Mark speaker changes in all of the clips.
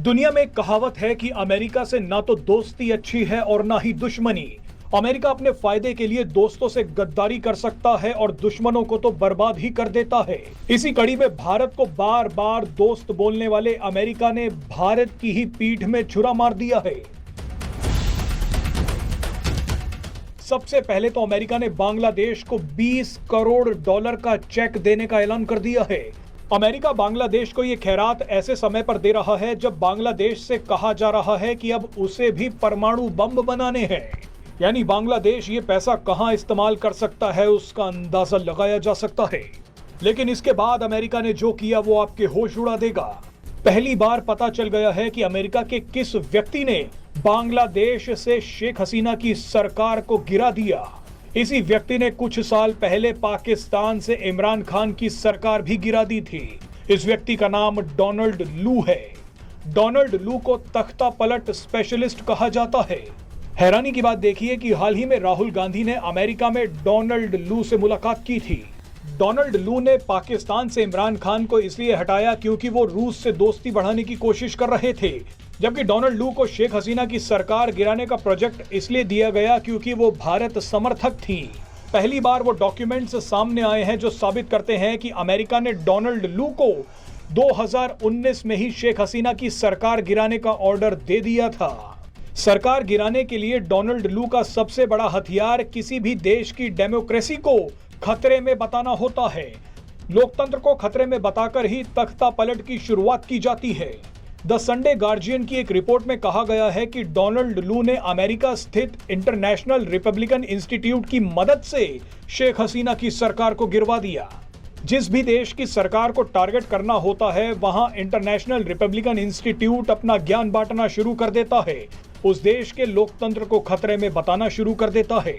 Speaker 1: दुनिया में एक कहावत है कि अमेरिका से ना तो दोस्ती अच्छी है और ना ही दुश्मनी। अमेरिका अपने फायदे के लिए दोस्तों से गद्दारी कर सकता है और दुश्मनों को तो बर्बाद ही कर देता है। इसी कड़ी में भारत को बार बार दोस्त बोलने वाले अमेरिका ने भारत की ही पीठ में छुरा मार दिया है। सबसे पहले तो अमेरिका ने बांग्लादेश को $20 करोड़ का चेक देने का ऐलान कर दिया है। अमेरिका बांग्लादेश को यह खैरात ऐसे समय पर दे रहा है जब बांग्लादेश से कहा जा रहा है कि अब उसे भी परमाणु बम बनाने हैं। यानी बांग्लादेश ये पैसा कहां इस्तेमाल कर सकता है उसका अंदाजा लगाया जा सकता है। लेकिन इसके बाद अमेरिका ने जो किया वो आपके होश उड़ा देगा। पहली बार पता चल गया है कि अमेरिका के किस व्यक्ति ने बांग्लादेश से शेख हसीना की सरकार को गिरा दिया। इसी व्यक्ति ने कुछ साल पहले पाकिस्तान से इमरान खान की सरकार भी गिरा दी थी। इस व्यक्ति का नाम डोनाल्ड लू है। डोनाल्ड लू को तख्ता पलट स्पेशलिस्ट कहा जाता है। हैरानी की बात देखिए कि हाल ही में राहुल गांधी ने अमेरिका में डोनाल्ड लू से मुलाकात की थी। डोनाल्ड लू ने पाकिस्तान से इमरान खान को इसलिए हटाया क्योंकि वो रूस से दोस्ती बढ़ाने की कोशिश कर रहे थे, जबकि डोनाल्ड लू को शेख हसीना की सरकार गिराने का प्रोजेक्ट इसलिए दिया गया क्योंकि वो भारत समर्थक थी। पहली बार वो डॉक्यूमेंट्स सामने आए हैं जो साबित करते हैं कि अमेरिका ने डोनाल्ड लू को 2019 में ही शेख हसीना की सरकार गिराने का ऑर्डर दे दिया था। सरकार गिराने के लिए डोनाल्ड लू का सबसे बड़ा हथियार किसी भी देश की डेमोक्रेसी को खतरे में बताना होता है। लोकतंत्र को खतरे में बताकर ही तख्ता पलट की शुरुआत की जाती है। द संडे गार्जियन की एक रिपोर्ट में कहा गया है कि डोनाल्ड लू ने अमेरिका स्थित इंटरनेशनल रिपब्लिकन इंस्टीट्यूट की मदद से शेख हसीना की सरकार को गिरवा दिया। जिस भी देश की सरकार को टारगेट करना होता है वहां इंटरनेशनल रिपब्लिकन इंस्टीट्यूट अपना ज्ञान बांटना शुरू कर देता है, उस देश के लोकतंत्र को खतरे में बताना शुरू कर देता है।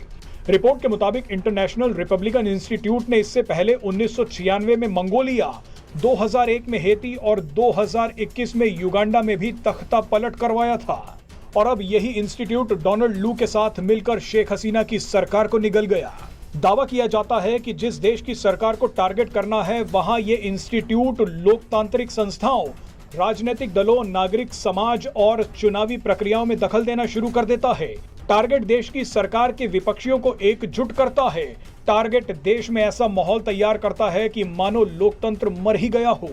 Speaker 1: रिपोर्ट के मुताबिक इंटरनेशनल रिपब्लिकन इंस्टीट्यूट ने इससे पहले 1996 में मंगोलिया, 2001 में हेती और 2021 में युगांडा में भी तख्ता पलट करवाया था। और अब यही इंस्टीट्यूट डोनाल्ड लू के साथ मिलकर शेख हसीना की सरकार को निगल गया। दावा किया जाता है कि जिस देश की सरकार को टारगेट करना है वहां ये इंस्टीट्यूट लोकतांत्रिक संस्थाओं, राजनीतिक दलों, नागरिक समाज और चुनावी प्रक्रियाओं में दखल देना शुरू कर देता है। टारगेट देश की सरकार के विपक्षियों को एकजुट करता है। टारगेट देश में ऐसा माहौल तैयार करता है कि मानो लोकतंत्र मर ही गया हो।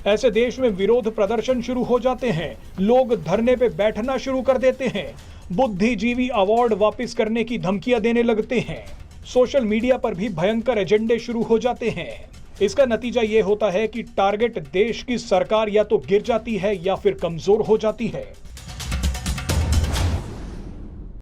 Speaker 1: ऐसे देश में विरोध प्रदर्शन शुरू हो जाते हैं, लोग धरने पे बैठना शुरू कर देते हैं, बुद्धिजीवी अवार्ड वापस करने की धमकियां देने लगते हैं, सोशल मीडिया पर भी भयंकर एजेंडे शुरू हो जाते हैं। इसका नतीजा ये होता है कि टारगेट देश की सरकार या तो गिर जाती है या फिर कमजोर हो जाती है।